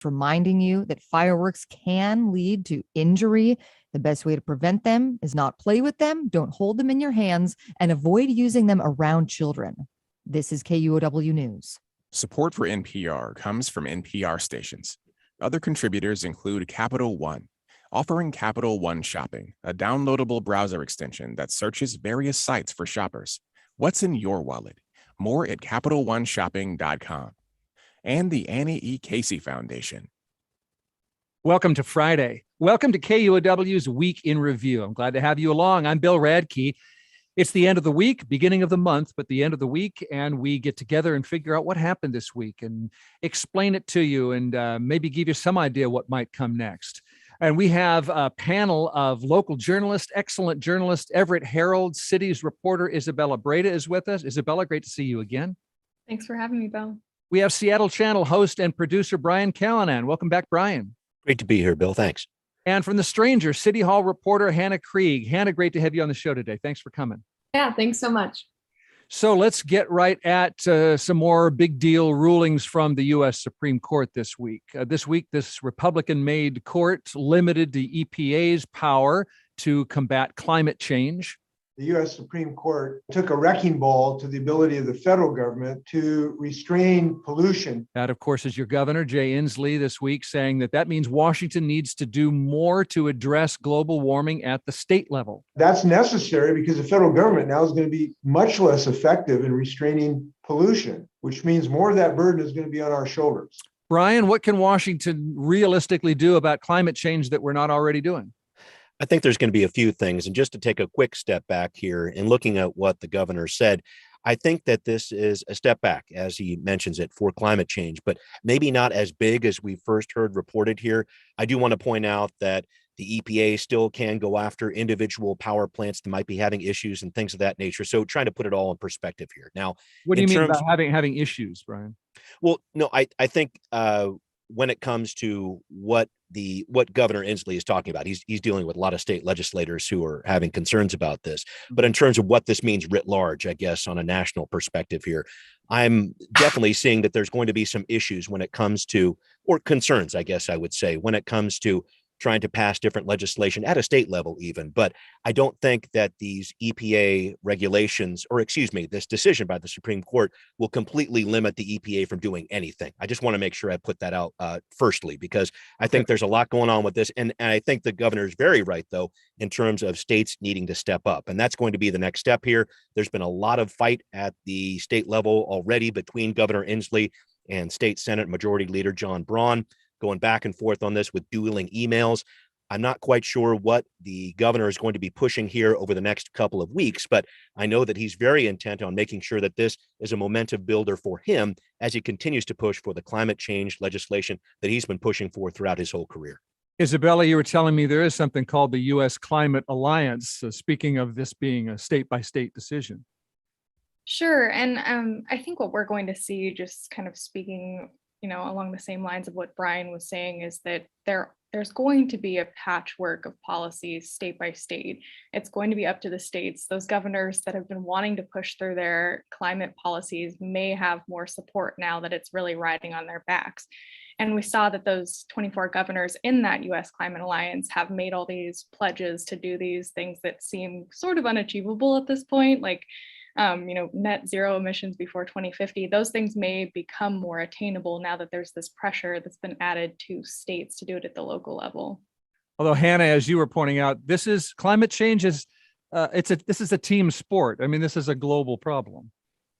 reminding you that fireworks can lead to injury. The best way to prevent them is not play with them, don't hold them in your hands, and avoid using them around children. This is KUOW News. Support for NPR comes from NPR stations. Other contributors include Capital One, offering Capital One Shopping, a downloadable browser extension that searches various sites for shoppers. What's in your wallet? More at CapitalOneShopping.com. And the Annie E. Casey Foundation. Welcome to Friday. Welcome to KUOW's Week in Review. I'm glad to have you along. I'm Bill Radke. It's the end of the week, beginning of the month, but the end of the week, and we get together and figure out what happened this week and explain it to you and maybe give you some idea what might come next. And we have a panel of local journalists, excellent journalists. Everett Herald City's reporter Isabella Breda is with us. Isabella, great to see you again. Thanks for having me, Bill. We have Seattle Channel host and producer Brian Callanan. Welcome back, Brian. Great to be here, Bill. Thanks. And from the Stranger, City Hall reporter Hannah Krieg. Hannah, great to have you on the show today. Thanks for coming. Yeah, thanks so much. So let's get right at some more big deal rulings from the U.S. Supreme Court this week. This Republican-made court limited the EPA's power to combat climate change. The U.S. Supreme Court took a wrecking ball to the ability of the federal government to restrain pollution. That, of course, is your governor, Jay Inslee, this week saying that means Washington needs to do more to address global warming at the state level. That's necessary because the federal government now is going to be much less effective in restraining pollution, which means more of that burden is going to be on our shoulders. Brian, what can Washington realistically do about climate change that we're not already doing? I think there's going to be a few things. And just to take a quick step back here and looking at what the governor said, I think that this is a step back, as he mentions it, for climate change, but maybe not as big as we first heard reported here. I do want to point out that the EPA still can go after individual power plants that might be having issues and things of that nature. So trying to put it all in perspective here. Now, what do you mean about having issues, Brian? Well, no, I think when it comes to what Governor Inslee is talking about, he's dealing with a lot of state legislators who are having concerns about this. But in terms of what this means writ large, I guess, on a national perspective here, I'm definitely seeing that there's going to be some issues when it comes to, or concerns, I guess I would say, when it comes to trying to pass different legislation at a state level even. But I don't think that these EPA regulations, or excuse me, this decision by the Supreme Court will completely limit the EPA from doing anything. I just want to make sure I put that out firstly, because I think there's a lot going on with this. And I think the governor is very right, though, in terms of states needing to step up. And that's going to be the next step here. There's been a lot of fight at the state level already between Governor Inslee and State Senate Majority Leader John Braun, going back and forth on this with dueling emails. I'm not quite sure what the governor is going to be pushing here over the next couple of weeks, but I know that he's very intent on making sure that this is a momentum builder for him as he continues to push for the climate change legislation that he's been pushing for throughout his whole career. Isabella, you were telling me there is something called the U.S. Climate Alliance. Speaking of this being a state-by-state decision. Sure. And I think what we're going to see, just kind of speaking along the same lines of what Brian was saying, is that there's going to be a patchwork of policies state by state. It's going to be up to the states. Those governors that have been wanting to push through their climate policies may have more support now that it's really riding on their backs. And we saw that those 24 governors in that US Climate Alliance have made all these pledges to do these things that seem sort of unachievable at this point, like net zero emissions before 2050. Those things may become more attainable now that there's this pressure that's been added to states to do it at the local level. Although, Hannah, as you were pointing out, climate change is this is a team sport. I mean, this is a global problem.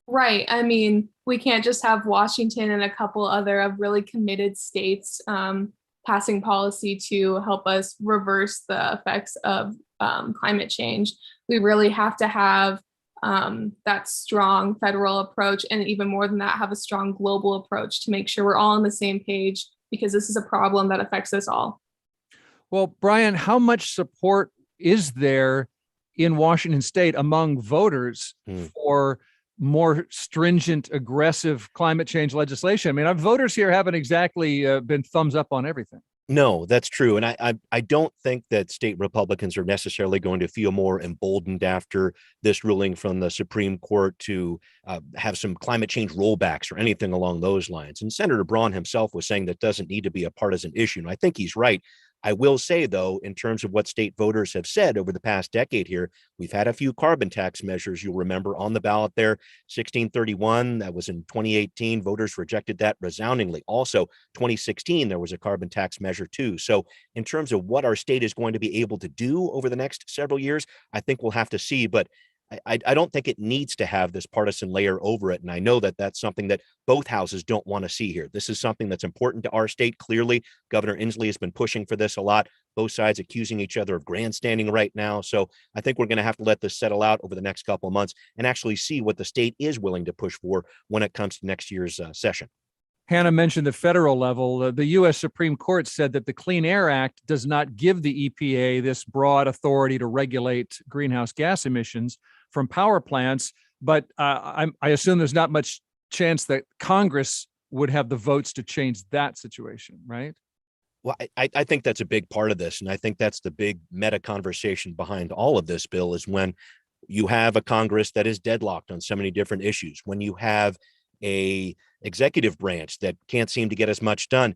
Right. I mean, we can't just have Washington and a couple other of really committed states passing policy to help us reverse the effects of climate change. We really have to have that strong federal approach, and even more than that, have a strong global approach to make sure we're all on the same page, because this is a problem that affects us all. Well, Brian, how much support is there in Washington state among voters for more stringent, aggressive climate change legislation? I mean, our voters here haven't exactly been thumbs up on everything. No, that's true. And I don't think that state Republicans are necessarily going to feel more emboldened after this ruling from the Supreme Court to have some climate change rollbacks or anything along those lines. And Senator Braun himself was saying that doesn't need to be a partisan issue. And I think he's right. I will say, though, in terms of what state voters have said over the past decade here, we've had a few carbon tax measures, you'll remember, on the ballot there. 1631, that was in 2018. Voters rejected that resoundingly. Also, 2016, there was a carbon tax measure, too. So in terms of what our state is going to be able to do over the next several years, I think we'll have to see. But I don't think it needs to have this partisan layer over it. And I know that that's something that both houses don't want to see here. This is something that's important to our state. Clearly, Governor Inslee has been pushing for this a lot, both sides accusing each other of grandstanding right now. So I think we're going to have to let this settle out over the next couple of months and actually see what the state is willing to push for when it comes to next year's session. Hannah mentioned the federal level. The U.S. Supreme Court said that the Clean Air Act does not give the EPA this broad authority to regulate greenhouse gas emissions from power plants. But I assume there's not much chance that Congress would have the votes to change that situation, right? Well, I think that's a big part of this. And I think that's the big meta conversation behind all of this, Bill, is when you have a Congress that is deadlocked on so many different issues, when you have a executive branch that can't seem to get as much done.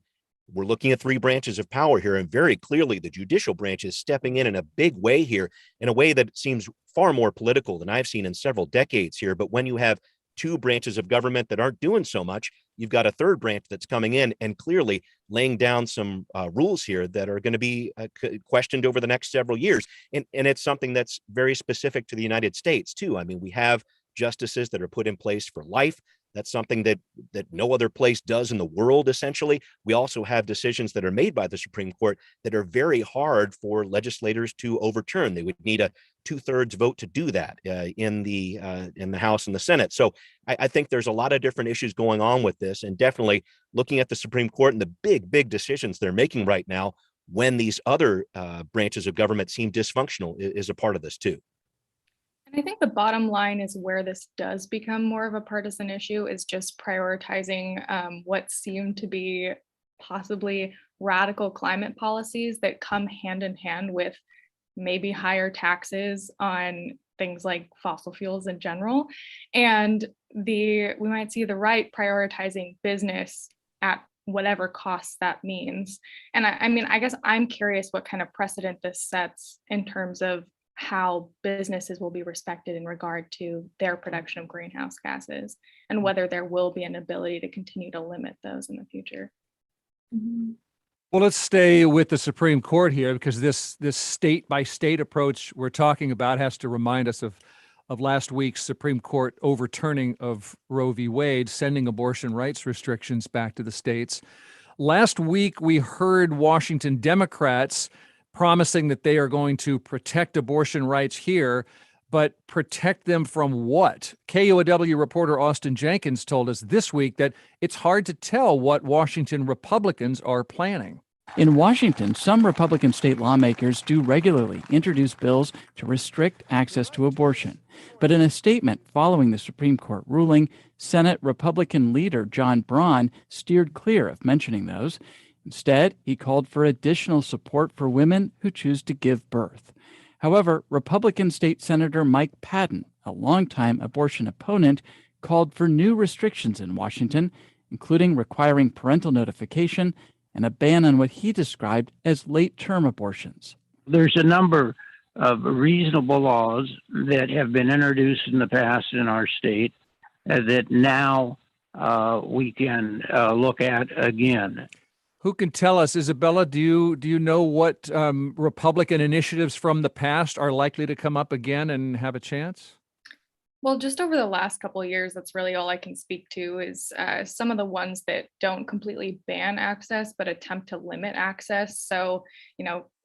We're looking at three branches of power here, and very clearly the judicial branch is stepping in a big way here, in a way that seems far more political than I've seen in several decades here. But when you have two branches of government that aren't doing so much, you've got a third branch that's coming in and clearly laying down some rules here that are going to be questioned over the next several years. And it's something that's very specific to the United States, too. I mean, we have justices that are put in place for life. That's something that no other place does in the world, essentially. We also have decisions that are made by the Supreme Court that are very hard for legislators to overturn. They would need a 2/3 vote to do that in the House and the Senate. So I think there's a lot of different issues going on with this, and definitely looking at the Supreme Court and the big decisions they're making right now when these other branches of government seem dysfunctional is a part of this too. And I think the bottom line is where this does become more of a partisan issue is just prioritizing what seem to be possibly radical climate policies that come hand in hand with maybe higher taxes on things like fossil fuels in general. And we might see the right prioritizing business at whatever cost that means. And I mean, I guess I'm curious what kind of precedent this sets in terms of how businesses will be respected in regard to their production of greenhouse gases and whether there will be an ability to continue to limit those in the future. Mm-hmm. Well, let's stay with the Supreme Court here, because this state by state approach we're talking about has to remind us of last week's Supreme Court overturning of Roe v. Wade, sending abortion rights restrictions back to the states. Last week, we heard Washington Democrats promising that they are going to protect abortion rights here, but protect them from what? KUOW reporter Austin Jenkins told us this week that it's hard to tell what Washington Republicans are planning. In Washington, some Republican state lawmakers do regularly introduce bills to restrict access to abortion. But in a statement following the Supreme Court ruling, Senate Republican leader John Braun steered clear of mentioning those. Instead, he called for additional support for women who choose to give birth. However, Republican State Senator Mike Patton, a longtime abortion opponent, called for new restrictions in Washington, including requiring parental notification and a ban on what he described as late-term abortions. There's a number of reasonable laws that have been introduced in the past in our state that now we can look at again. Who can tell us, Isabella, do you know what Republican initiatives from the past are likely to come up again and have a chance? Well, just over the last couple of years, that's really all I can speak to is some of the ones that don't completely ban access, but attempt to limit access. So,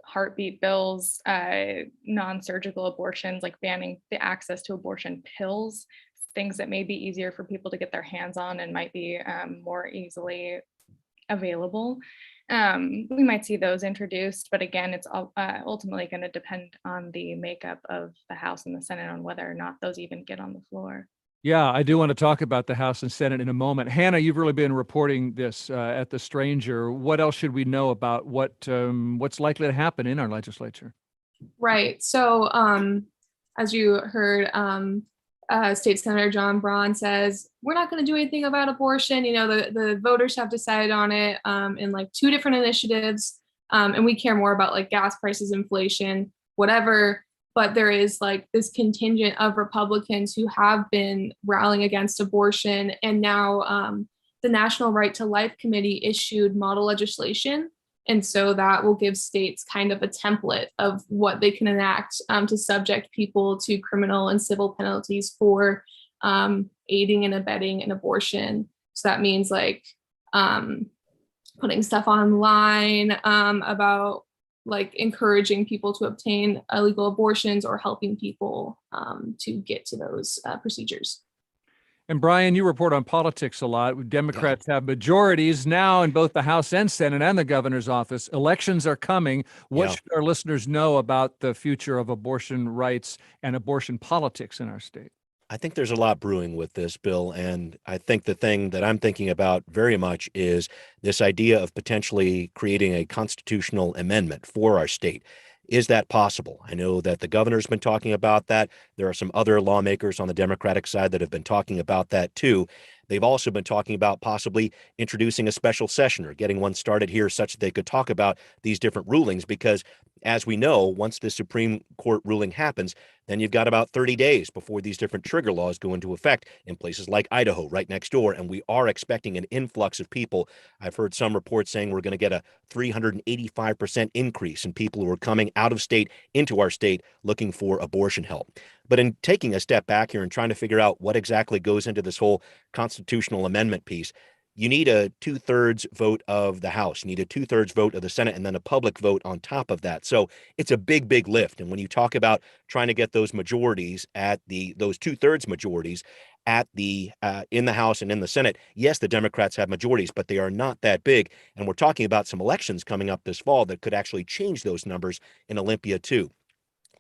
heartbeat bills, non-surgical abortions, like banning the access to abortion pills, things that may be easier for people to get their hands on and might be more easily available. We might see those introduced, but again, it's ultimately going to depend on the makeup of the House and the Senate on whether or not those even get on the floor. Yeah, I do want to talk about the House and Senate in a moment. Hannah, you've really been reporting this at the Stranger. What else should we know about what's likely to happen in our legislature? Right. So, as you heard, State Senator John Braun says, we're not going to do anything about abortion. You know, the voters have decided on it in like 2 different initiatives. And we care more about like gas prices, inflation, whatever. But there is like this contingent of Republicans who have been rallying against abortion. And now the National Right to Life Committee issued model legislation. And so that will give states kind of a template of what they can enact to subject people to criminal and civil penalties for aiding and abetting an abortion. So that means like putting stuff online about like encouraging people to obtain illegal abortions or helping people to get to those procedures. And Brian, you report on politics a lot. Democrats have majorities now in both the House and Senate and the governor's office. Elections are coming. What should our listeners know about the future of abortion rights and abortion politics in our state? I think there's a lot brewing with this, Bill. And I think the thing that I'm thinking about very much is this idea of potentially creating a constitutional amendment for our state. Is that possible? I know that the governor's been talking about that. There are some other lawmakers on the Democratic side that have been talking about that too. They've also been talking about possibly introducing a special session or getting one started here such that they could talk about these different rulings, because as we know, once the Supreme Court ruling happens, then you've got about 30 days before these different trigger laws go into effect in places like Idaho, right next door. And we are expecting an influx of people. I've heard some reports saying we're going to get a 385% increase in people who are coming out of state into our state looking for abortion help. But in taking a step back here and trying to figure out what exactly goes into this whole constitutional amendment piece, you need a 2/3 vote of the House, you need a 2/3 vote of the Senate, and then a public vote on top of that. So it's a big, big lift. And when you talk about trying to get those majorities at those 2/3 majorities at in the House and in the Senate, yes, the Democrats have majorities, but they are not that big. And we're talking about some elections coming up this fall that could actually change those numbers in Olympia too.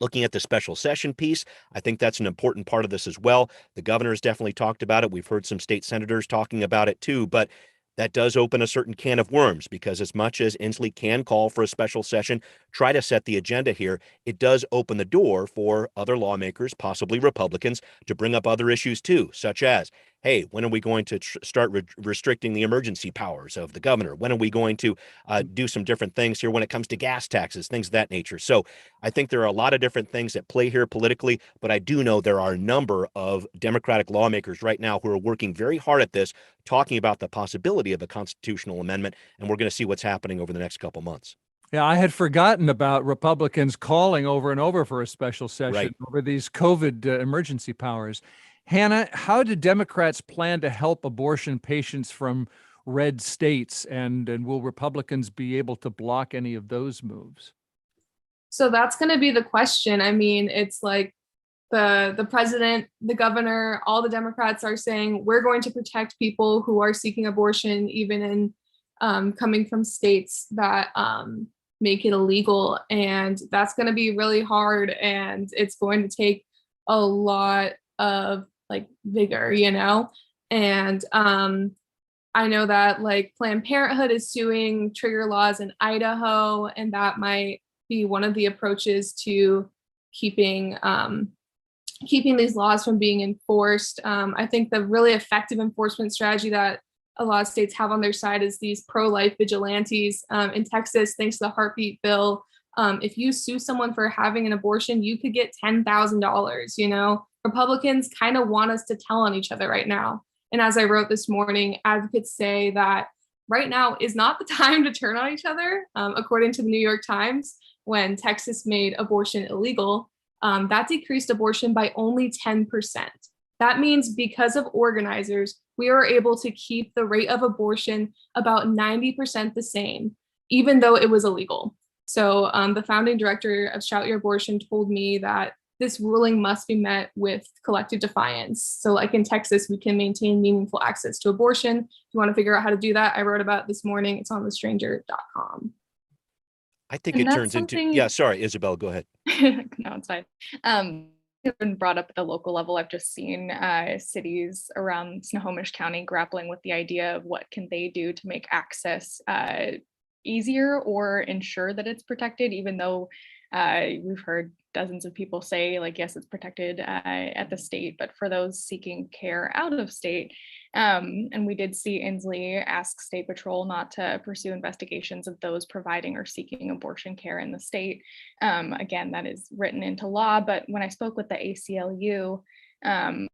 Looking at the special session piece, I think that's an important part of this as well. The governor's definitely talked about it. We've heard some state senators talking about it too, but that does open a certain can of worms, because as much as Inslee can call for a special session, try to set the agenda here, it does open the door for other lawmakers, possibly Republicans, to bring up other issues too, such as, hey, when are we going to start restricting the emergency powers of the governor? When are we going to do some different things here when it comes to gas taxes, things of that nature? So I think there are a lot of different things at play here politically, but I do know there are a number of Democratic lawmakers right now who are working very hard at this, talking about the possibility of a constitutional amendment, and we're going to see what's happening over the next couple months. Yeah, I had forgotten about Republicans calling over and over for a special session over these COVID emergency powers. Hannah, how do Democrats plan to help abortion patients from red states, and will Republicans be able to block any of those moves? So that's going to be the question. I mean, it's like the president, the governor, all the Democrats are saying we're going to protect people who are seeking abortion, even in coming from states that make it illegal. And that's going to be really hard, and it's going to take a lot of like vigor, you know? And I know that like Planned Parenthood is suing trigger laws in Idaho, and that might be one of the approaches to keeping these laws from being enforced. I think the really effective enforcement strategy that a lot of states have on their side is these pro-life vigilantes. In Texas, thanks to the heartbeat bill, if you sue someone for having an abortion, you could get $10,000, you know? Republicans kind of want us to tell on each other right now. And as I wrote this morning, advocates say that right now is not the time to turn on each other. According to the New York Times, when Texas made abortion illegal, that decreased abortion by only 10%. That means because of organizers, we are able to keep the rate of abortion about 90% the same, even though it was illegal. So the founding director of Shout Your Abortion told me that this ruling must be met with collective defiance. So like in Texas, we can maintain meaningful access to abortion. If you want to figure out how to do that, I wrote about it this morning. It's on thestranger.com. I think it turns into, sorry, Isabella, go ahead. No, it's fine. been brought up at the local level. I've just seen cities around Snohomish County grappling with the idea of what can they do to make access easier or ensure that it's protected, even though we've heard dozens of people say, like, yes, it's protected at the state, but for those seeking care out of state. And we did see Inslee ask State Patrol not to pursue investigations of those providing or seeking abortion care in the state. Again, that is written into law, but when I spoke with the ACLU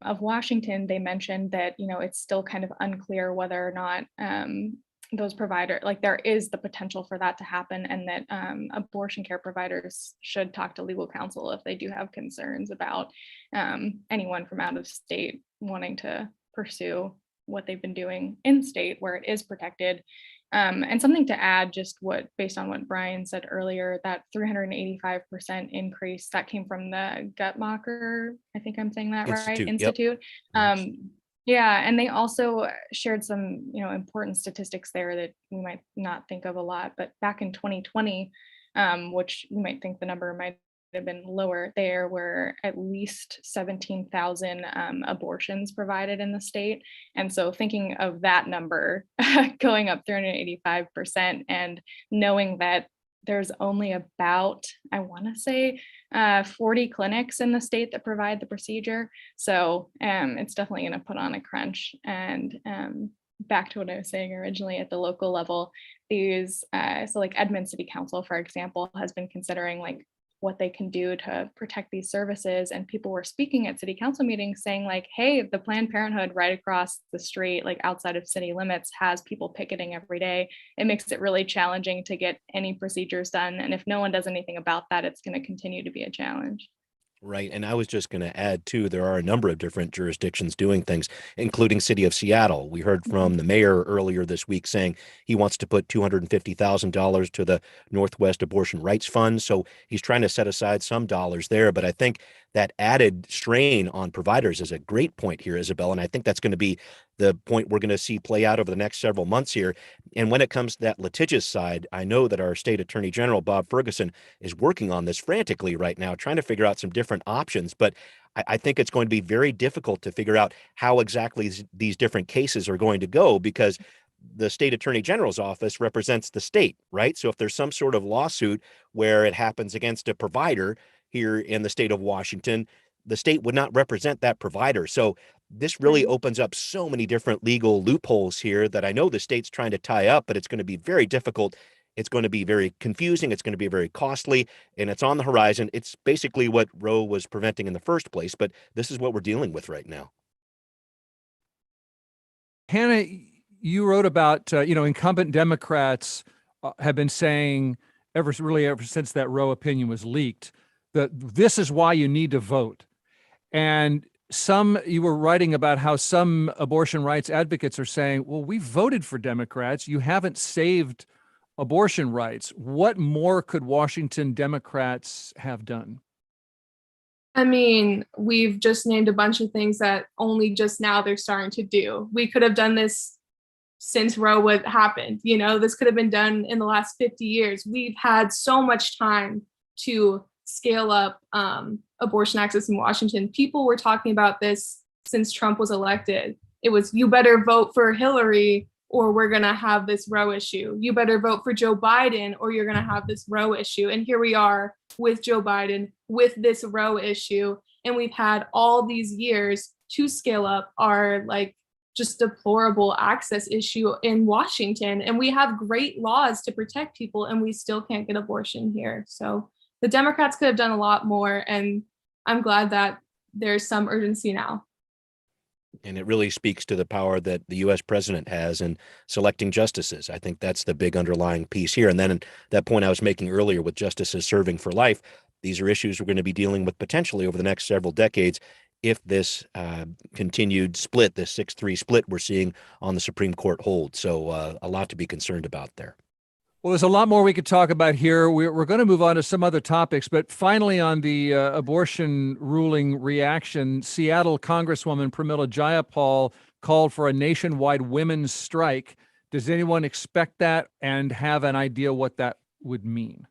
of Washington, they mentioned that, it's still kind of unclear whether or not those providers, like, there is the potential for that to happen, and that abortion care providers should talk to legal counsel if they do have concerns about anyone from out of state wanting to pursue what they've been doing in state where it is protected. And something to add, just based on what Brian said earlier, that 385% increase that came from the Guttmacher, I think I'm saying that right, Institute. Yep. Yeah, and they also shared some, important statistics there that we might not think of a lot. But back in 2020, which you might think the number might have been lower, there were at least 17,000 abortions provided in the state. And so thinking of that number going up 385% and knowing that there's only about, I want to say, 40 clinics in the state that provide the procedure. So it's definitely going to put on a crunch. And back to what I was saying originally at the local level, these, so like Edmond City Council, for example, has been considering like what they can do to protect these services. And people were speaking at city council meetings saying like, hey, the Planned Parenthood right across the street, like outside of city limits, has people picketing every day. It makes it really challenging to get any procedures done. And if no one does anything about that, it's going to continue to be a challenge. Right. And I was just going to add, too, there are a number of different jurisdictions doing things, including City of Seattle. We heard from the mayor earlier this week saying he wants to put $250,000 to the Northwest Abortion Rights Fund. So he's trying to set aside some dollars there. But I think that added strain on providers is a great point here, Isabella. And I think that's going to be the point we're going to see play out over the next several months here. And when it comes to that litigious side, I know that our state attorney general, Bob Ferguson, is working on this frantically right now, trying to figure out some different options. But I think it's going to be very difficult to figure out how exactly these different cases are going to go, because the state attorney general's office represents the state, right? So if there's some sort of lawsuit where it happens against a provider here in the state of Washington, the state would not represent that provider. So this really opens up so many different legal loopholes here that I know the state's trying to tie up, but it's going to be very difficult. It's going to be very confusing. It's going to be very costly, and it's on the horizon. It's basically what Roe was preventing in the first place, but this is what we're dealing with right now. Hannah, you wrote about, incumbent Democrats have been saying ever since that Roe opinion was leaked, that this is why you need to vote. And you were writing about how some abortion rights advocates are saying, well, we voted for Democrats. You haven't saved abortion rights. What more could Washington Democrats have done? I mean, we've just named a bunch of things that only just now they're starting to do. We could have done this since Roe happened. This could have been done in the last 50 years. We've had so much time to scale up abortion access in Washington. People were talking about this since Trump was elected. It was, you better vote for Hillary or we're going to have this Roe issue. You better vote for Joe Biden or you're going to have this Roe issue. And here we are with Joe Biden with this Roe issue. And we've had all these years to scale up our just deplorable access issue in Washington. And we have great laws to protect people and we still can't get abortion here. So the Democrats could have done a lot more. And I'm glad that there's some urgency now. And it really speaks to the power that the U.S. president has in selecting justices. I think that's the big underlying piece here. And then that point I was making earlier with justices serving for life, these are issues we're going to be dealing with potentially over the next several decades if this continued split, this 6-3 split we're seeing on the Supreme Court holds. So a lot to be concerned about there. Well, there's a lot more we could talk about here. We're going to move on to some other topics, but finally on the abortion ruling reaction, Seattle Congresswoman Pramila Jayapal called for a nationwide women's strike. Does anyone expect that and have an idea what that would mean?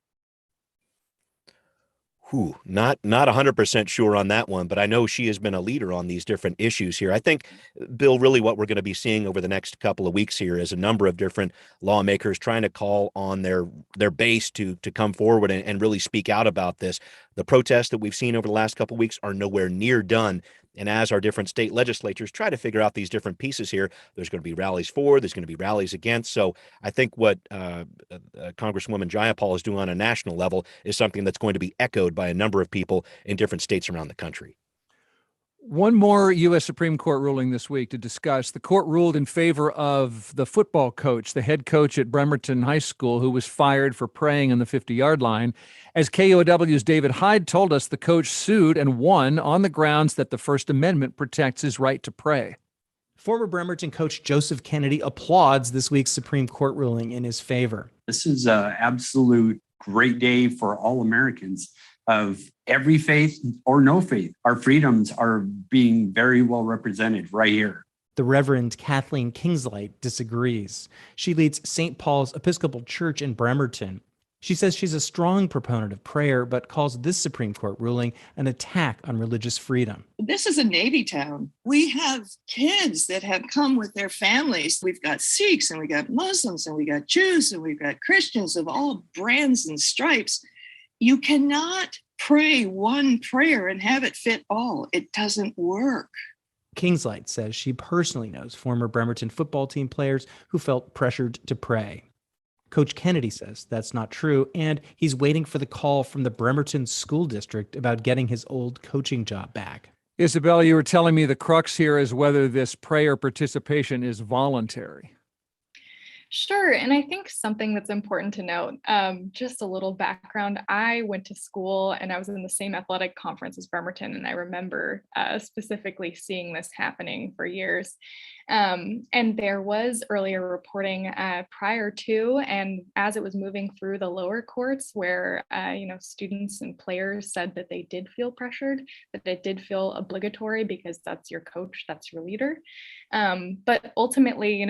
Not 100% sure on that one, but I know she has been a leader on these different issues here. I think, Bill, really what we're going to be seeing over the next couple of weeks here is a number of different lawmakers trying to call on their base to come forward and really speak out about this. The protests that we've seen over the last couple of weeks are nowhere near done. And as our different state legislatures try to figure out these different pieces here, there's going to be rallies for, there's going to be rallies against. So I think what Congresswoman Jayapal is doing on a national level is something that's going to be echoed by a number of people in different states around the country. One more U.S. Supreme Court ruling this week to discuss. The court ruled in favor of the football coach, the head coach at Bremerton High School, who was fired for praying on the 50-yard line. As KUOW's David Hyde told us, the coach sued and won on the grounds that the First Amendment protects his right to pray. Former Bremerton coach Joseph Kennedy applauds this week's Supreme Court ruling in his favor. This is an absolute great day for all Americans of every faith or no faith. Our freedoms are being very well represented right here. The Reverend Kathleen Kingslight disagrees. She leads St. Paul's Episcopal Church in Bremerton. She says she's a strong proponent of prayer, but calls this Supreme Court ruling an attack on religious freedom. This is a Navy town. We have kids that have come with their families. We've got Sikhs and we got Muslims and we got Jews and we've got Christians of all brands and stripes. You cannot pray one prayer and have it fit all. It doesn't work. Kingslight says she personally knows former Bremerton football team players who felt pressured to pray. Coach Kennedy says that's not true, and he's waiting for the call from the Bremerton School District about getting his old coaching job back. Isabella, you were telling me the crux here is whether this prayer participation is voluntary. Sure. And I think something that's important to note, just a little background. I went to school and I was in the same athletic conference as Bremerton. And I remember specifically seeing this happening for years. And there was earlier reporting prior to, and as it was moving through the lower courts where, students and players said that they did feel pressured, that it did feel obligatory because that's your coach, that's your leader. But ultimately,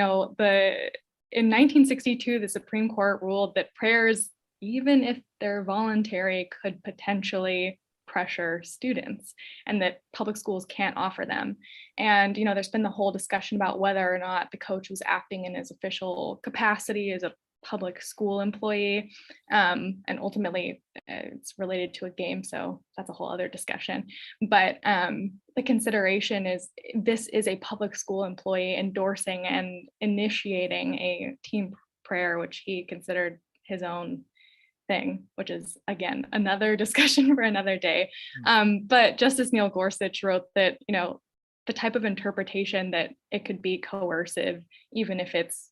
in 1962, the Supreme Court ruled that prayers, even if they're voluntary, could potentially pressure students and that public schools can't offer them. And, there's been the whole discussion about whether or not the coach was acting in his official capacity as a public school employee. And ultimately, it's related to a game, so that's a whole other discussion. But the consideration is this is a public school employee endorsing and initiating a team prayer, which he considered his own thing, which is, again, another discussion for another day. But Justice Neil Gorsuch wrote that, the type of interpretation that it could be coercive, even if it's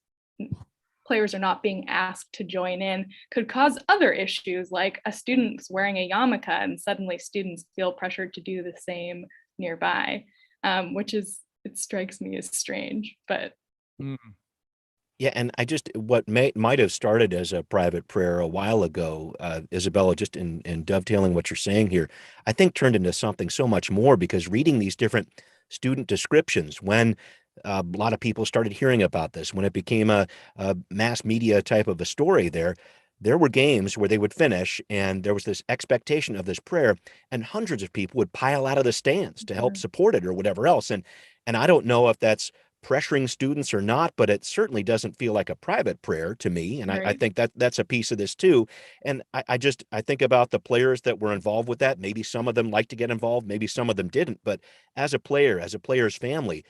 players are not being asked to join in, could cause other issues like a student's wearing a yarmulke and suddenly students feel pressured to do the same nearby, which it strikes me as strange, but. Yeah, and what might have started as a private prayer a while ago, Isabella, just in dovetailing what you're saying here, I think turned into something so much more because reading these different student descriptions when a lot of people started hearing about this, when it became a mass media type of a story there were games where they would finish and there was this expectation of this prayer and hundreds of people would pile out of the stands to help support it or whatever else. And I don't know if that's pressuring students or not, but it certainly doesn't feel like a private prayer to me. And I think that's a piece of this too. And I think about the players that were involved with that. Maybe some of them like to get involved, maybe some of them didn't. But as a player, as a player's family,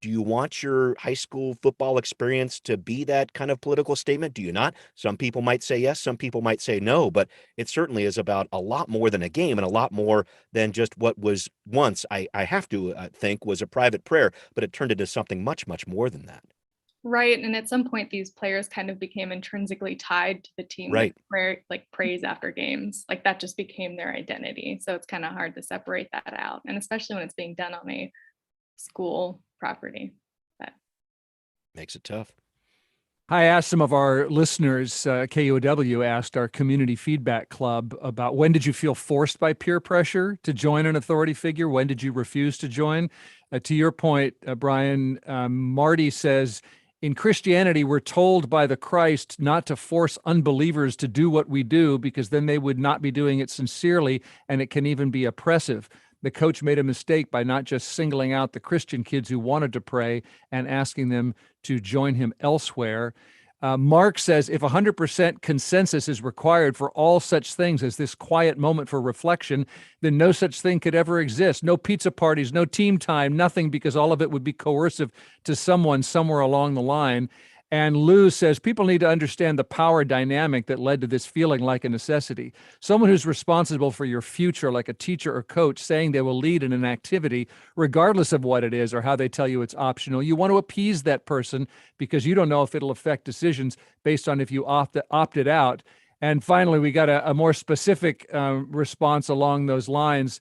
do you want your high school football experience to be that kind of political statement? Do you not? Some people might say yes, some people might say no, but it certainly is about a lot more than a game and a lot more than just what was once, I have to think, was a private prayer, but it turned into something much, much more than that. Right. And at some point, these players kind of became intrinsically tied to the team, right? Like praise after games, like that just became their identity. So it's kind of hard to separate that out. And especially when it's being done on a school property. That makes it tough. I asked some of our listeners, KUOW asked our community feedback club about when did you feel forced by peer pressure to join an authority figure? When did you refuse to join? To your point, Brian, Marty says in Christianity, we're told by the Christ not to force unbelievers to do what we do, because then they would not be doing it sincerely, and it can even be oppressive. The coach made a mistake by not just singling out the Christian kids who wanted to pray and asking them to join him elsewhere. Mark says, if 100% consensus is required for all such things as this quiet moment for reflection, then no such thing could ever exist. No pizza parties, no team time, nothing, because all of it would be coercive to someone somewhere along the line. And Lou says, people need to understand the power dynamic that led to this feeling like a necessity. Someone who's responsible for your future, like a teacher or coach, saying they will lead in an activity, regardless of what it is or how they tell you it's optional. You want to appease that person because you don't know if it'll affect decisions based on if you opted out. And finally, we got a more specific response along those lines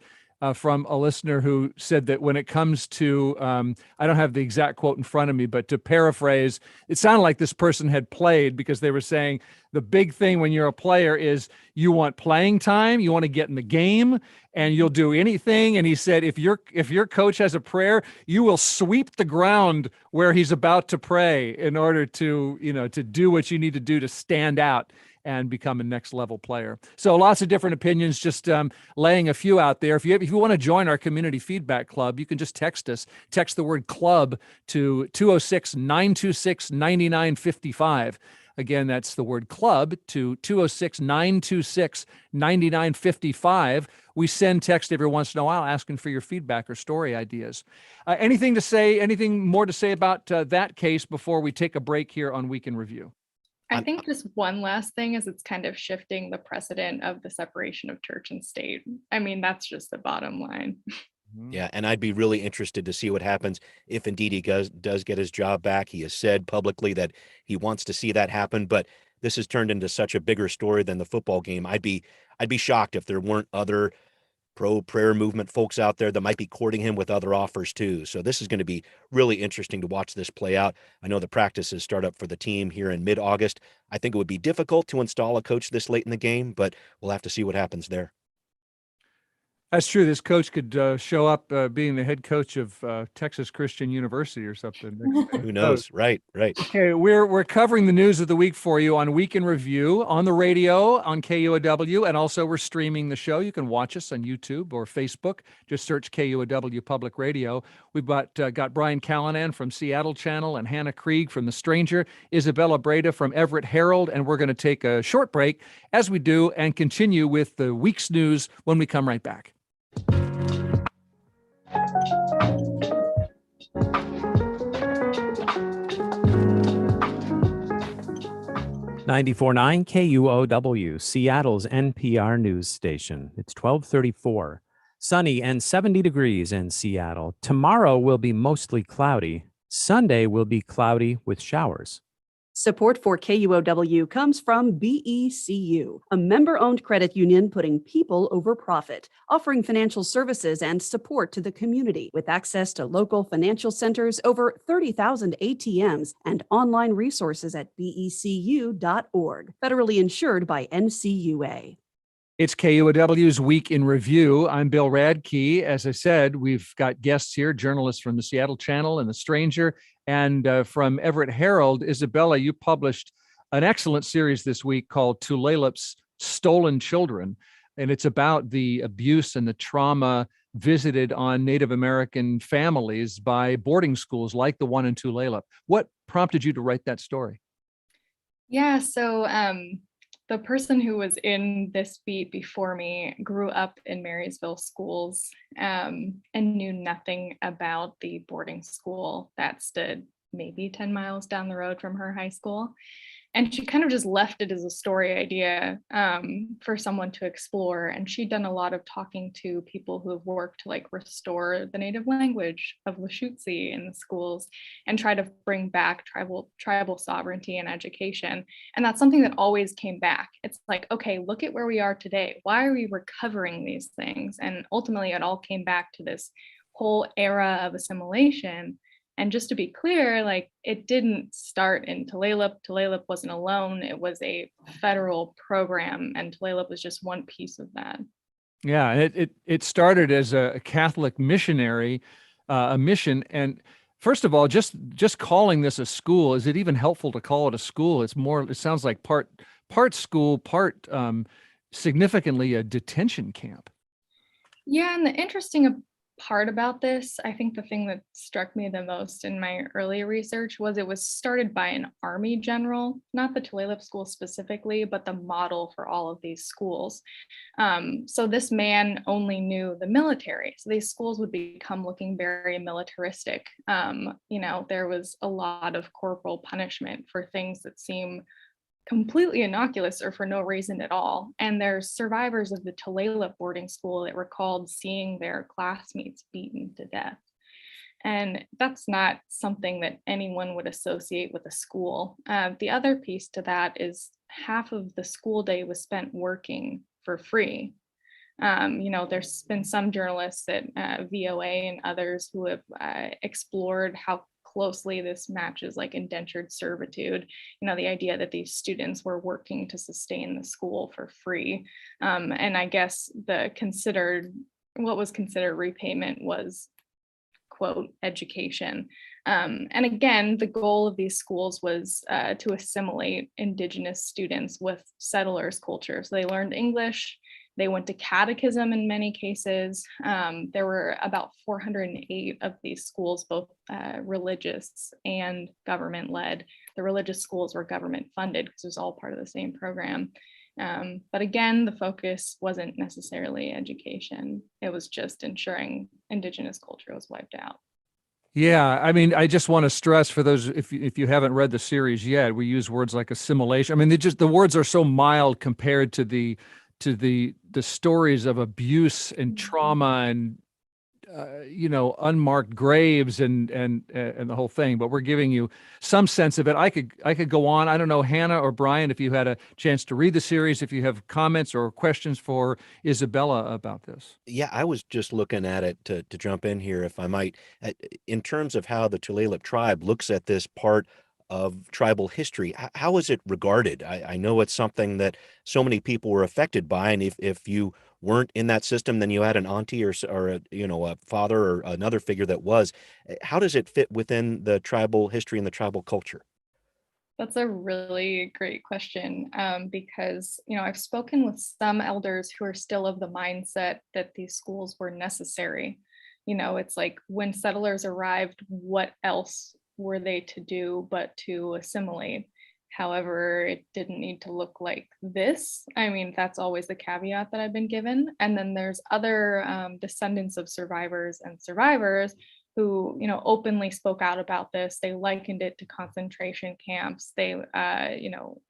from a listener who said that when it comes to, I don't have the exact quote in front of me, but to paraphrase, it sounded like this person had played, because they were saying the big thing when you're a player is you want playing time, you want to get in the game, and you'll do anything. And he said, if your coach has a prayer, you will sweep the ground where he's about to pray in order to, to do what you need to do to stand out and become a next level player. So lots of different opinions, just laying a few out there. If you want to join our community feedback club, you can just text us. Text the word club to 206-926-9955. Again, that's the word club to 206-926-9955. We send text every once in a while asking for your feedback or story ideas. Anything more to say about that case before we take a break here on Week in Review? I think just one last thing is it's kind of shifting the precedent of the separation of church and state. I mean, that's just the bottom line. Yeah, and I'd be really interested to see what happens if indeed he does get his job back. He has said publicly that he wants to see that happen, but this has turned into such a bigger story than the football game. I'd be shocked if there weren't other pro-prayer movement folks out there that might be courting him with other offers too. So this is going to be really interesting to watch this play out. I know the practices start up for the team here in mid-August. I think it would be difficult to install a coach this late in the game, but we'll have to see what happens there. That's true. This coach could show up being the head coach of Texas Christian University or something. Who knows? Right. Okay, we're covering the news of the week for you on Week in Review on the radio on KUOW, and also we're streaming the show. You can watch us on YouTube or Facebook. Just search KUOW Public Radio. We've got Brian Callanan from Seattle Channel and Hannah Krieg from The Stranger, Isabella Breda from Everett Herald, and we're going to take a short break as we do and continue with the week's news when we come right back. 94.9 KUOW, Seattle's NPR news station. It's 12:34. Sunny and 70 degrees in Seattle. Tomorrow will be mostly cloudy. Sunday will be cloudy with showers. Support for KUOW comes from BECU, a member-owned credit union putting people over profit, offering financial services and support to the community with access to local financial centers, over 30,000 ATMs, and online resources at becu.org. Federally insured by NCUA. It's KUOW's Week in Review. I'm Bill Radke. As I said, we've got guests here, journalists from the Seattle Channel and The Stranger, and from Everett Herald. Isabella, you published an excellent series this week called Tulalip's Stolen Children, and it's about the abuse and the trauma visited on Native American families by boarding schools like the one in Tulalip. What prompted you to write that story? Yeah, so the person who was in this beat before me grew up in Marysville schools and knew nothing about the boarding school that stood maybe 10 miles down the road from her high school. And she kind of just left it as a story idea for someone to explore. And she'd done a lot of talking to people who have worked to restore the native language of Lushootseed in the schools and try to bring back tribal sovereignty and education. And that's something that always came back. It's like, okay, look at where we are today. Why are we recovering these things? And ultimately it all came back to this whole era of assimilation. And just to be clear, it didn't start in Tulalip. Tulalip wasn't alone. It was a federal program, and Tulalip was just one piece of that. Yeah, it started as a Catholic missionary, a mission, and First of all, just calling this a school, is it even helpful to call it a school? It's more, it sounds like part school, part significantly a detention camp. Yeah, and the interesting part about this, I think the thing that struck me the most in my early research was it was started by an Army general, not the Tulalip school specifically, but the model for all of these schools. So this man only knew the military. So these schools would become looking very militaristic. There was a lot of corporal punishment for things that seem completely innocuous or for no reason at all. And there's survivors of the Tulalip boarding school that recalled seeing their classmates beaten to death. And that's not something that anyone would associate with a school. The other piece to that is half of the school day was spent working for free. There's been some journalists at VOA and others who have explored how closely this matches like indentured servitude, the idea that these students were working to sustain the school for free. And I guess what was considered repayment was, quote, education. And again, the goal of these schools was to assimilate Indigenous students with settlers' culture. So they learned English. They went to catechism in many cases. There were about 408 of these schools, both religious and government-led. The religious schools were government funded because it was all part of the same program. But again, the focus wasn't necessarily education. It was just ensuring Indigenous culture was wiped out. Yeah, I mean, I just want to stress for those, if you haven't read the series yet, we use words like assimilation. I mean, the words are so mild compared to the stories of abuse and trauma and unmarked graves and the whole thing. But we're giving you some sense of it. I could go on. I don't know, Hannah or Brian, if you had a chance to read the series, if you have comments or questions for Isabella about this. Yeah, I was just looking at it to jump in here, if I might, in terms of how the Tulalip tribe looks at this part of tribal history. How is it regarded? I know it's something that so many people were affected by, and if you weren't in that system, then you had an auntie or a father or another figure that was. How does it fit within the tribal history and the tribal culture? That's a really great question, because I've spoken with some elders who are still of the mindset that these schools were necessary. It's like when settlers arrived, what else were they to do but to assimilate? However, it didn't need to look like this. I mean, that's always the caveat that I've been given. And then there's other descendants of survivors who, openly spoke out about this. They likened it to concentration camps. They,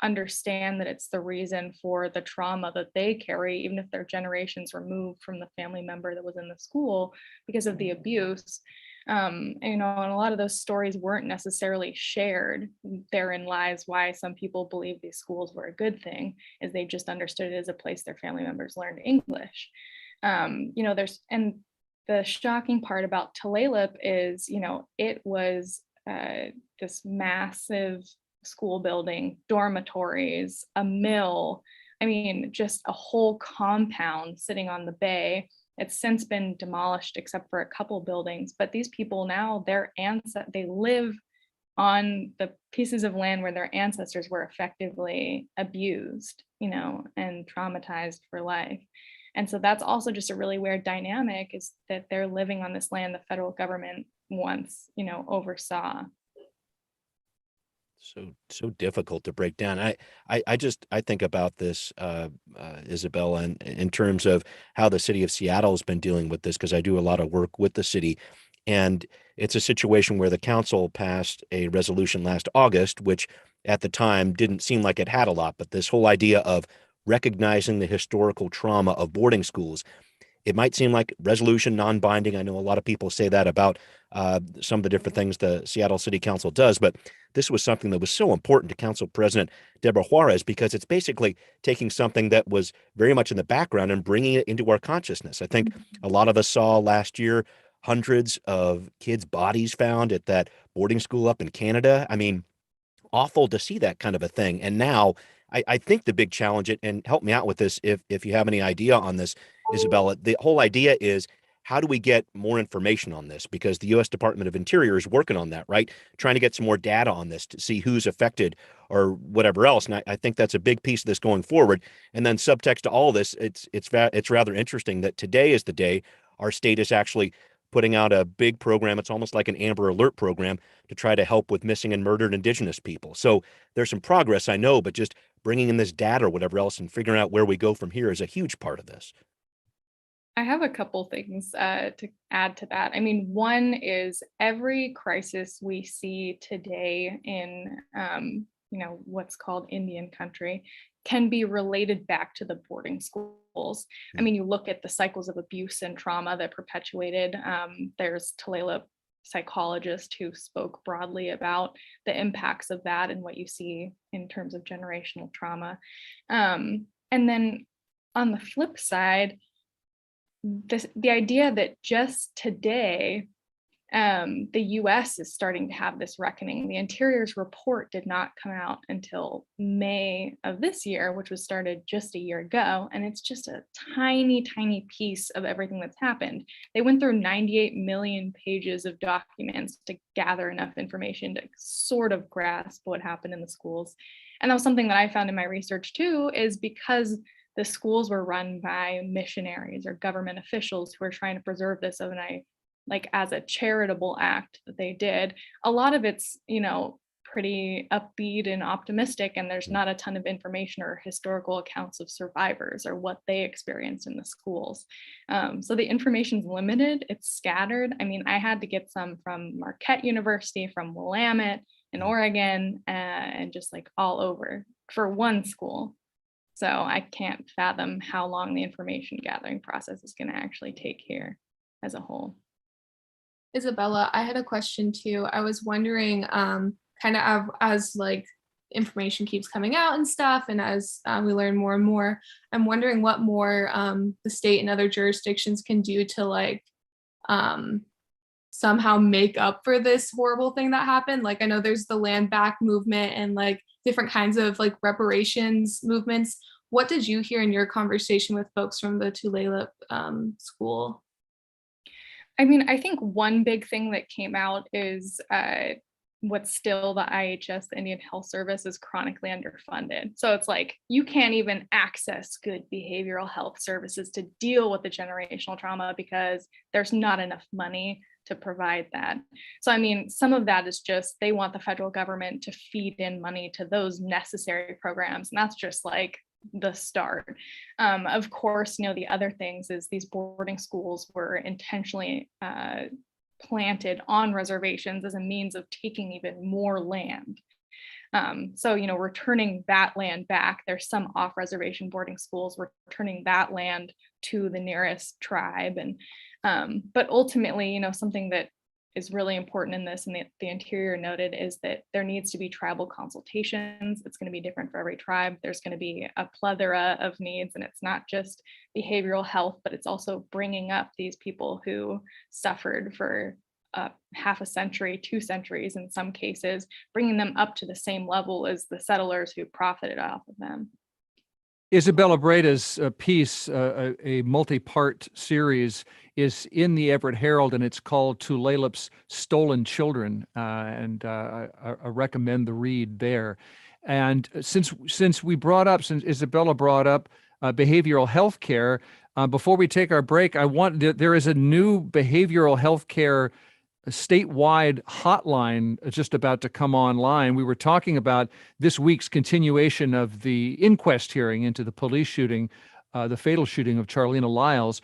understand that it's the reason for the trauma that they carry, even if they're generations removed from the family member that was in the school because of the abuse. And a lot of those stories weren't necessarily shared. Therein lies why some people believe these schools were a good thing, is they just understood it as a place their family members learned English. The shocking part about Tulalip is, it was this massive school building, dormitories, a mill, just a whole compound sitting on the bay. It's since been demolished except for a couple buildings, but these people now, they live on the pieces of land where their ancestors were effectively abused, and traumatized for life. And so that's also just a really weird dynamic, is that they're living on this land the federal government once, oversaw. So difficult to break down. I think about this, Isabella, in terms of how the city of Seattle has been dealing with this, because I do a lot of work with the city. And it's a situation where the council passed a resolution last August, which at the time didn't seem like it had a lot, but this whole idea of recognizing the historical trauma of boarding schools. It might seem like resolution non-binding. I know a lot of people say that about some of the different things the Seattle City Council does, but this was something that was so important to Council President Deborah Juarez, because it's basically taking something that was very much in the background and bringing it into our consciousness. I think a lot of us saw last year hundreds of kids' bodies found at that boarding school up in Canada. I mean, awful to see that kind of a thing. And now I think the big challenge, and help me out with this if you have any idea on this, Isabella, the whole idea is, how do we get more information on this? Because the U.S. Department of Interior is working on that, right? Trying to get some more data on this to see who's affected or whatever else. And I think that's a big piece of this going forward. And then subtext to all of this, it's rather interesting that today is the day our state is actually putting out a big program. It's almost like an Amber Alert program to try to help with missing and murdered Indigenous people. So there's some progress, I know, but just bringing in this data or whatever else and figuring out where we go from here is a huge part of this. I have a couple things to add to that. I mean, one is every crisis we see today in, what's called Indian country can be related back to the boarding schools. I mean, you look at the cycles of abuse and trauma that perpetuated. There's Tulalip psychologist who spoke broadly about the impacts of that and what you see in terms of generational trauma. And then on the flip side, the idea that just today, the US is starting to have this reckoning. The Interior's report did not come out until May of this year, which was started just a year ago. And it's just a tiny, tiny piece of everything that's happened. They went through 98 million pages of documents to gather enough information to sort of grasp what happened in the schools. And that was something that I found in my research too, is because the schools were run by missionaries or government officials who are trying to preserve this as a charitable act that they did. A lot of it's, pretty upbeat and optimistic, and there's not a ton of information or historical accounts of survivors or what they experienced in the schools. So the information's limited, it's scattered. I mean, I had to get some from Marquette University, from Willamette in Oregon, and just all over for one school. So I can't fathom how long the information gathering process is going to actually take here as a whole. Isabella, I had a question too. I was wondering, as information keeps coming out and stuff, and as we learn more and more, I'm wondering what more the state and other jurisdictions can do to somehow make up for this horrible thing that happened. I know there's the land back movement and different kinds of reparations movements. What did you hear in your conversation with folks from the Tulalip school? I mean, I think one big thing that came out is what's still the IHS, the Indian Health Service, is chronically underfunded. So it's you can't even access good behavioral health services to deal with the generational trauma because there's not enough money to provide that. So, I mean, some of that is just they want the federal government to feed in money to those necessary programs. And that's just the start. Of course, the other things is these boarding schools were intentionally planted on reservations as a means of taking even more land. So, returning that land back, there's some off-reservation boarding schools, returning that land to the nearest tribe. And but ultimately, something that is really important in this, and the Interior noted, is that there needs to be tribal consultations. It's going to be different for every tribe. There's going to be a plethora of needs, and it's not just behavioral health, but it's also bringing up these people who suffered for half a century, 2 centuries in some cases, bringing them up to the same level as the settlers who profited off of them. Isabella Breda's piece, a multi-part series, is in the Everett Herald, and it's called Tulalip's Stolen Children, and I recommend the read there. And since Isabella brought up behavioral health care, before we take our break, there is a new behavioral health care statewide hotline just about to come online. We were talking about this week's continuation of the inquest hearing into the police shooting, the fatal shooting of Charlena Lyles.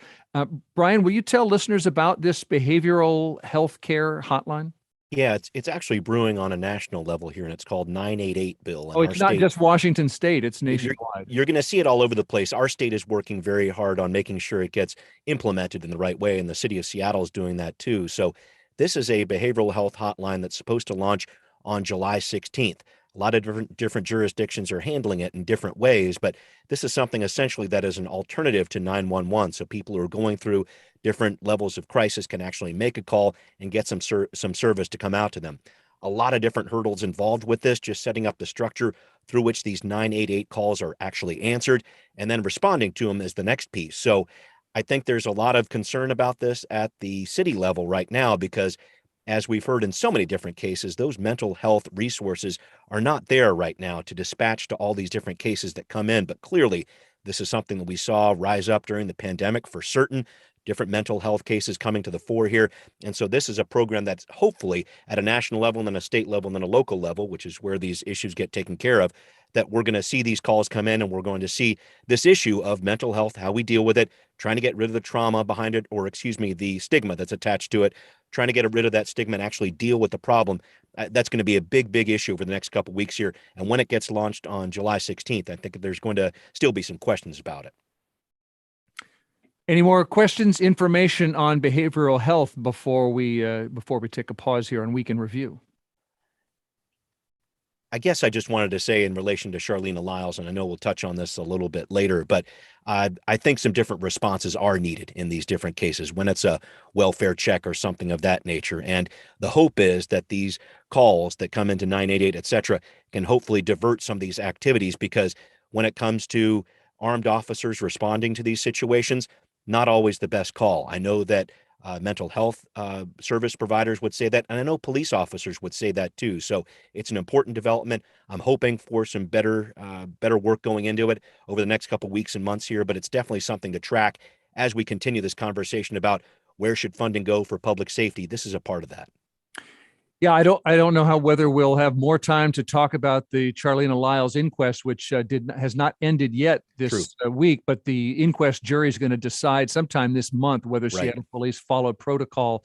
Brian, will you tell listeners about this behavioral health care hotline? Yeah, it's actually brewing on a national level here, and it's called 988 Bill. Oh, it's not just Washington State, it's nationwide. You're going to see it all over the place. Our state is working very hard on making sure it gets implemented in the right way, and the city of Seattle is doing that too. So this is a behavioral health hotline that's supposed to launch on July 16th. A lot of different jurisdictions are handling it in different ways, but this is something essentially that is an alternative to 911. So people who are going through different levels of crisis can actually make a call and get some service to come out to them. A lot of different hurdles involved with this, just setting up the structure through which these 988 calls are actually answered, and then responding to them is the next piece. So I think there's a lot of concern about this at the city level right now because, as we've heard in so many different cases, those mental health resources are not there right now to dispatch to all these different cases that come in. But clearly, this is something that we saw rise up during the pandemic for certain. Different mental health cases coming to the fore here. And so this is a program that's hopefully at a national level and then a state level and then a local level, which is where these issues get taken care of, that we're going to see these calls come in and we're going to see this issue of mental health, how we deal with it, trying to get rid of the trauma behind it, or the stigma that's attached to it, trying to get rid of that stigma and actually deal with the problem. That's going to be a big, big issue over the next couple of weeks here. And when it gets launched on July 16th, I think there's going to still be some questions about it. Any more questions, information on behavioral health before we take a pause here on Week in Review? I guess I just wanted to say in relation to Charlene Lyles, and I know we'll touch on this a little bit later, but I think some different responses are needed in these different cases when it's a welfare check or something of that nature. And the hope is that these calls that come into 988, et cetera, can hopefully divert some of these activities, because when it comes to armed officers responding to these situations, not always the best call. I know that mental health service providers would say that, and I know police officers would say that too. So it's an important development. I'm hoping for some better work going into it over the next couple of weeks and months here, but it's definitely something to track as we continue this conversation about where should funding go for public safety. This is a part of that. Yeah, I don't know whether we'll have more time to talk about the Charlene Lyles inquest, which has not ended yet this week, but the inquest jury is going to decide sometime this month whether Seattle police followed protocol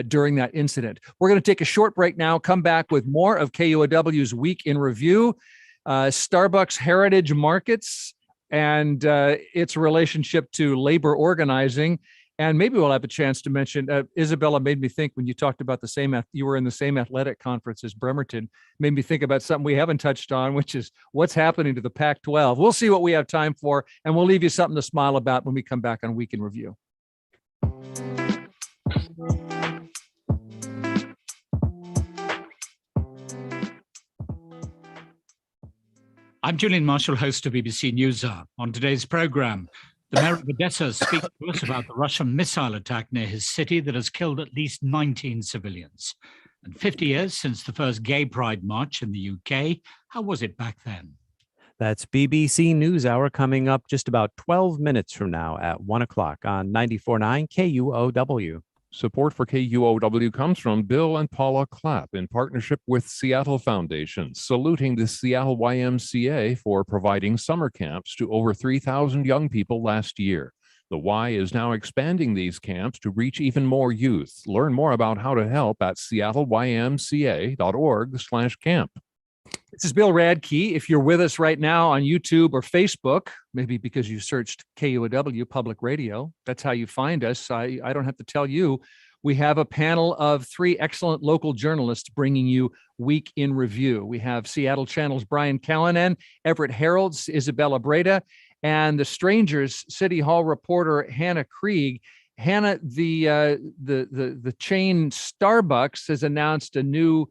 during that incident. We're going to take a short break now, come back with more of KUOW's Week in Review, Starbucks Heritage Markets and its relationship to labor organizing. And maybe we'll have a chance to mention, Isabella made me think when you talked about you were in the same athletic conference as Bremerton, made me think about something we haven't touched on, which is what's happening to the Pac-12. We'll see what we have time for, and we'll leave you something to smile about when we come back on Week in Review. I'm Julian Marshall, host of BBC NewsHour. On today's program, the mayor of Odessa speaks to us about the Russian missile attack near his city that has killed at least 19 civilians. And 50 years since the first Gay Pride March in the UK, how was it back then? That's BBC NewsHour coming up just about 12 minutes from now at 1 o'clock on 94.9 KUOW. Support for KUOW comes from Bill and Paula Clapp in partnership with Seattle Foundation, saluting the Seattle YMCA for providing summer camps to over 3,000 young people last year. The Y is now expanding these camps to reach even more youth. Learn more about how to help at seattleymca.org/camp. This is Bill Radke. If you're with us right now on YouTube or Facebook, maybe because you searched KUOW Public Radio, that's how you find us. I don't have to tell you. We have a panel of 3 excellent local journalists bringing you Week in Review. We have Seattle Channel's Brian Callanan, Everett Herald's Isabella Breda, and the Strangers City Hall reporter Hannah Krieg. Hannah, the chain Starbucks has announced a new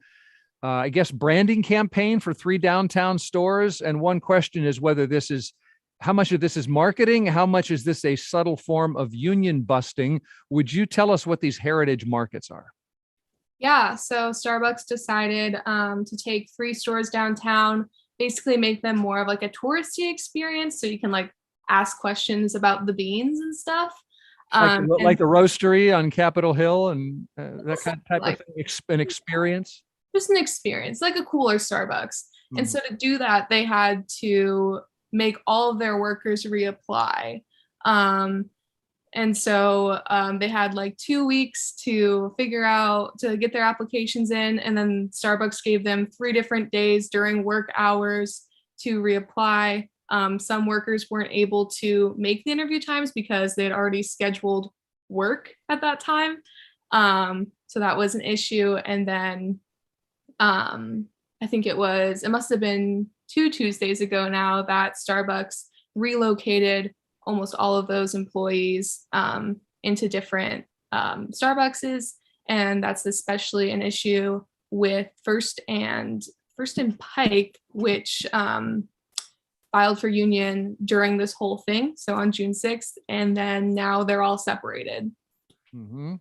branding campaign for 3 downtown stores. And one question is whether how much of this is marketing? How much is this a subtle form of union busting? Would you tell us what these heritage markets are? Yeah, so Starbucks decided to take 3 stores downtown, basically make them more of like a touristy experience. So you can like ask questions about the beans and stuff. Like the roastery on Capitol Hill and that kind of type of thing, an experience? Just an experience, like a cooler Starbucks. And so to do that, they had to make all of their workers reapply. And so they had like 2 weeks to get their applications in. And then Starbucks gave them 3 different days during work hours to reapply. Some workers weren't able to make the interview times because they had already scheduled work at that time. So that was an issue. And then I think it must have been 2 Tuesdays ago now that Starbucks relocated almost all of those employees into different Starbuckses. And that's especially an issue with First and Pike, which filed for union during this whole thing, so on June 6th, and then now they're all separated. Mm-hmm.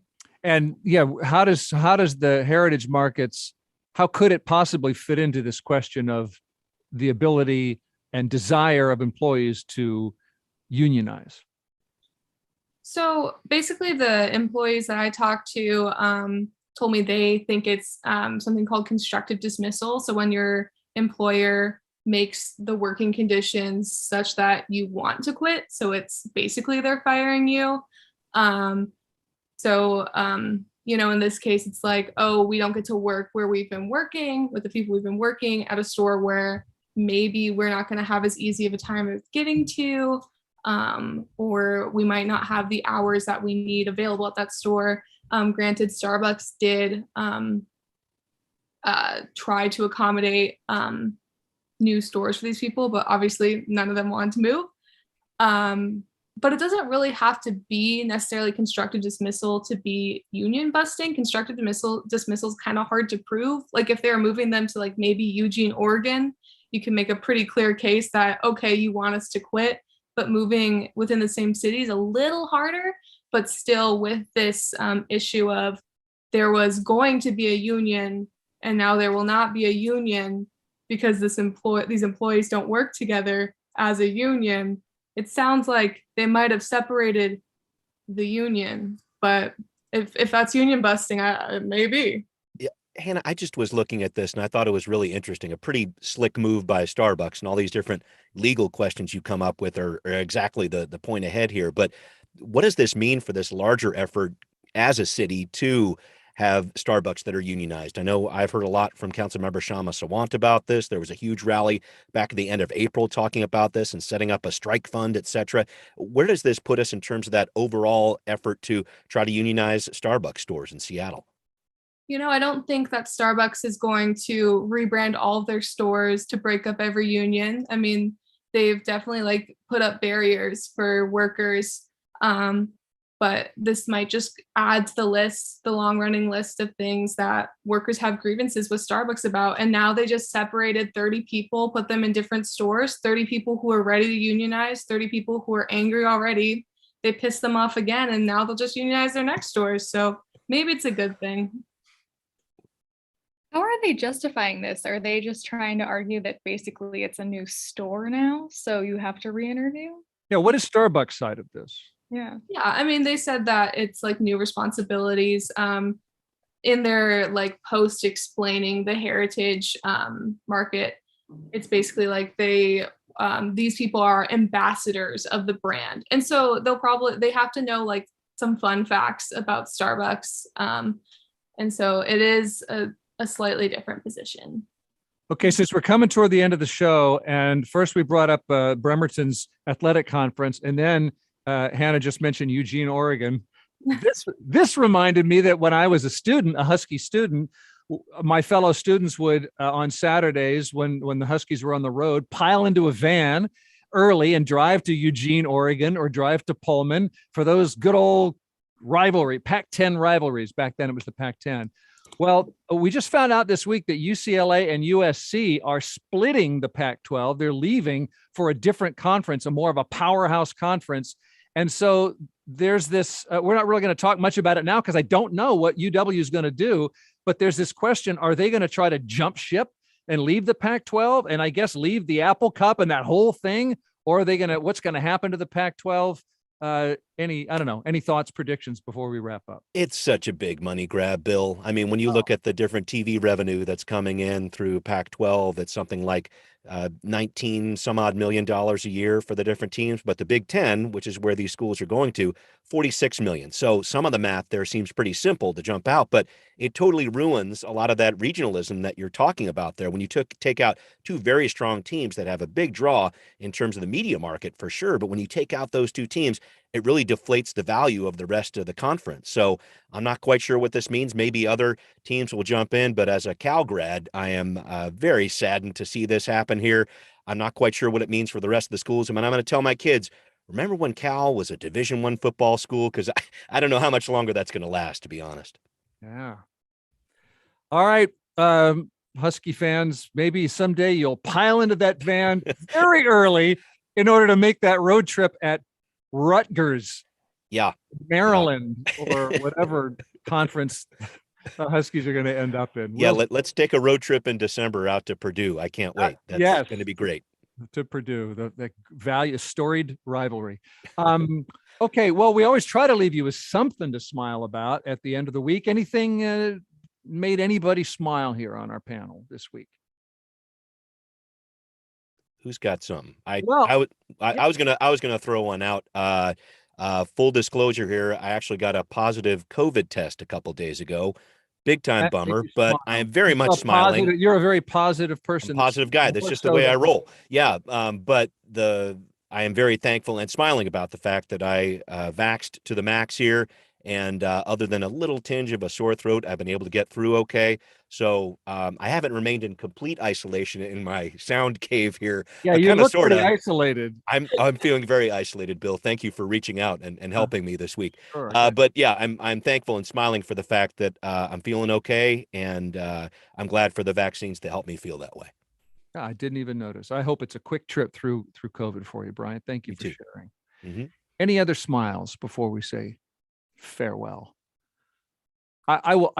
And yeah, how does the heritage markets, how could it possibly fit into this question of the ability and desire of employees to unionize? So basically, the employees that I talked to told me they think it's something called constructive dismissal. So when your employer makes the working conditions such that you want to quit, so it's basically they're firing you. In this case, it's like, oh, we don't get to work where we've been working with the people we've been working at a store where maybe we're not going to have as easy of a time of getting to, or we might not have the hours that we need available at that store. Granted, Starbucks did try to accommodate new stores for these people, but obviously none of them wanted to move. But it doesn't really have to be necessarily constructive dismissal to be union busting. Constructive dismissal is kind of hard to prove. Like if they're moving them to like maybe Eugene, Oregon, you can make a pretty clear case that, okay, you want us to quit, but moving within the same city is a little harder. But still with this issue of there was going to be a union and now there will not be a union because these employees don't work together as a union, it sounds like they might have separated the union. But if that's union busting, maybe. Yeah, Hannah, I just was looking at this and I thought it was really interesting. A pretty slick move by Starbucks, and all these different legal questions you come up with are exactly the point ahead here. But what does this mean for this larger effort as a city to have Starbucks that are unionized? I know I've heard a lot from Councilmember Shama Sawant about this. There was a huge rally back at the end of April talking about this and setting up a strike fund, et cetera. Where does this put us in terms of that overall effort to try to unionize Starbucks stores in Seattle? I don't think that Starbucks is going to rebrand all of their stores to break up every union. I mean, they've definitely put up barriers for workers. But this might just add to the long-running list of things that workers have grievances with Starbucks about. And now they just separated 30 people, put them in different stores, 30 people who are ready to unionize, 30 people who are angry already. They pissed them off again, and now they'll just unionize their next stores. So maybe it's a good thing. How are they justifying this? Are they just trying to argue that basically it's a new store now, so you have to re-interview? Yeah, what is Starbucks' side of this? Yeah, I mean, they said that it's new responsibilities in their post explaining the heritage market. It's basically these people are ambassadors of the brand, and so they have to know some fun facts about Starbucks, and so it is a slightly different position. Okay, since we're coming toward the end of the show, and first we brought up Bremerton's athletic conference, and then Hannah just mentioned Eugene, Oregon. This reminded me that when I was a Husky student, my fellow students would on Saturdays when the Huskies were on the road, pile into a van early and drive to Eugene, Oregon, or drive to Pullman for those good old Pac-10 rivalries. Back then it was the Pac-10. Well, we just found out this week that UCLA and USC are splitting the Pac-12. They're leaving for a different conference, a more of a powerhouse conference. And so there's this, we're not really going to talk much about it now because I don't know what UW is going to do, but there's this question, are they going to try to jump ship and leave the Pac-12 and I guess leave the Apple Cup and that whole thing? Or are they what's going to happen to the Pac-12? Any thoughts, predictions before we wrap up? It's such a big money grab, Bill. I mean, when you look at the different TV revenue that's coming in through Pac-12, it's something like 19 some odd $1 million a year for the different teams. But the Big Ten, which is where these schools are going to, 46 million. So some of the math there seems pretty simple to jump out, but it totally ruins a lot of that regionalism that you're talking about there. When you take out two very strong teams that have a big draw in terms of the media market for sure, but when you take out those two teams, it really deflates the value of the rest of the conference. So I'm not quite sure what this means. Maybe other teams will jump in, but as a Cal grad, I am very saddened to see this happen here. I'm not quite sure what it means for the rest of the schools. I mean, I'm going to tell my kids, remember when Cal was a Division I football school? Because I don't know how much longer that's going to last, to be honest. Yeah. All right. Husky fans, maybe someday you'll pile into that van very early in order to make that road trip at Rutgers, Maryland, or whatever conference the Huskies are going to end up in. Let's take a road trip in December out to Purdue. I can't wait. That's going to be great. To Purdue, the storied rivalry. Okay, well, we always try to leave you with something to smile about at the end of the week. Anything made anybody smile here on our panel this week? Who's got something? I was gonna throw one out. Full disclosure here, I actually got a positive COVID test a couple days ago. Big time bummer, but I am very much smiling. You're a very positive person. Positive guy. That's just the way I roll. Yeah. But I am very thankful and smiling about the fact that I vaxxed to the max here. And other than a little tinge of a sore throat, I've been able to get through okay. So I haven't remained in complete isolation in my sound cave here. Yeah, you look pretty isolated. I'm feeling very isolated, Bill. Thank you for reaching out and helping me this week. Sure. But yeah, I'm thankful and smiling for the fact that I'm feeling okay, and I'm glad for the vaccines to help me feel that way. I didn't even notice. I hope it's a quick trip through COVID for you, Brian. Thank you for sharing. Mm-hmm. Any other smiles before we say farewell? I will.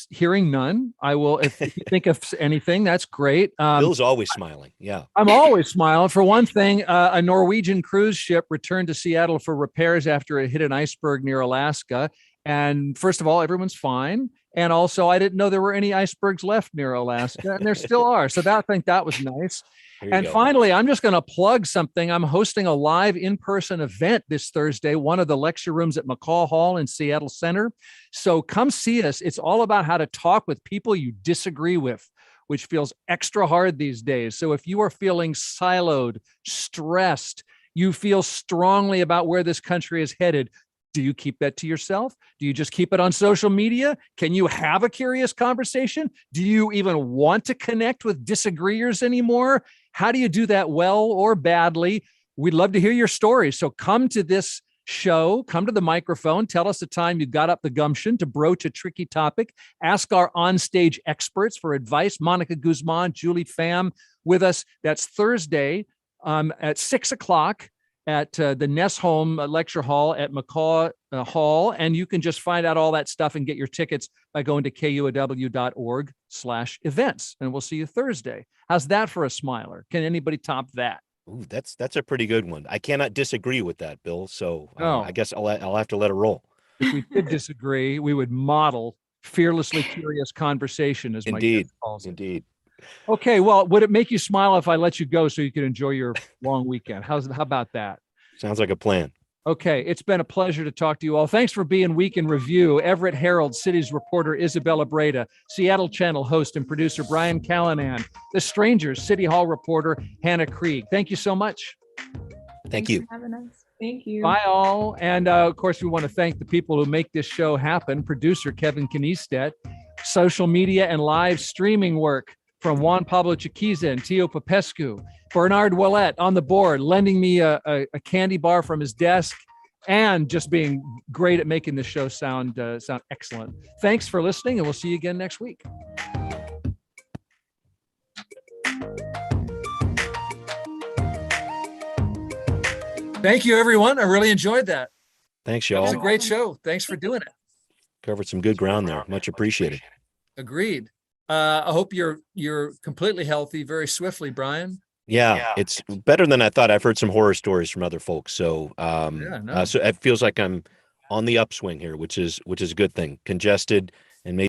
Hearing none, I will. If you think of anything, that's great. Bill's always smiling. Yeah, I'm always smiling. For one thing, a Norwegian cruise ship returned to Seattle for repairs after it hit an iceberg near Alaska. And first of all, everyone's fine. And also, I didn't know there were any icebergs left near Alaska, and there still are. So I think that was nice. And finally, I'm just going to plug something. I'm hosting a live in-person event this Thursday, one of the lecture rooms at McCall Hall in Seattle Center. So come see us. It's all about how to talk with people you disagree with, which feels extra hard these days. So if you are feeling siloed, stressed, you feel strongly about where this country is headed, do you keep that to yourself? Do you just keep it on social media? Can you have a curious conversation? Do you even want to connect with disagreeers anymore? How do you do that well or badly? We'd love to hear your stories. So come to this show, come to the microphone, tell us the time you got up the gumption to broach a tricky topic, ask our onstage experts for advice. Monica Guzman, Julie Pham with us. That's Thursday at 6:00. At the Ness Home Lecture Hall at McCaw Hall. And you can just find out all that stuff and get your tickets by going to kuow.org/events. And we'll see you Thursday. How's that for a smiler? Can anybody top that? Ooh, that's a pretty good one. I cannot disagree with that, Bill. So I guess I'll have to let it roll. If we did disagree, we would model fearlessly curious conversation, as my guest calls it. Indeed. Okay, well, would it make you smile if I let you go so you can enjoy your long weekend? How about that? Sounds like a plan. Okay, it's been a pleasure to talk to you all. Thanks for being Week in Review. Everett Herald Cities reporter Isabella Breda, Seattle Channel host and producer Brian Callanan, The Strangers City Hall reporter Hannah Krieg. Thank you so much. Thank you. For having us. Thank you. Bye all. And of course, we want to thank the people who make this show happen. Producer Kevin Kniestedt, social media and live streaming work from Juan Pablo Chiquiza and Tio Popescu, Bernard Ouellet on the board, lending me a candy bar from his desk, and just being great at making the show sound excellent. Thanks for listening, and we'll see you again next week. Thank you, everyone. I really enjoyed that. Thanks, It y'all. was a great show. Thanks for doing it. Covered some good ground there. Much appreciated. Agreed. I hope you're completely healthy very swiftly, Brian. Yeah, it's better than I thought. I've heard some horror stories from other folks. So, so it feels like I'm on the upswing here, which is a good thing. Congested,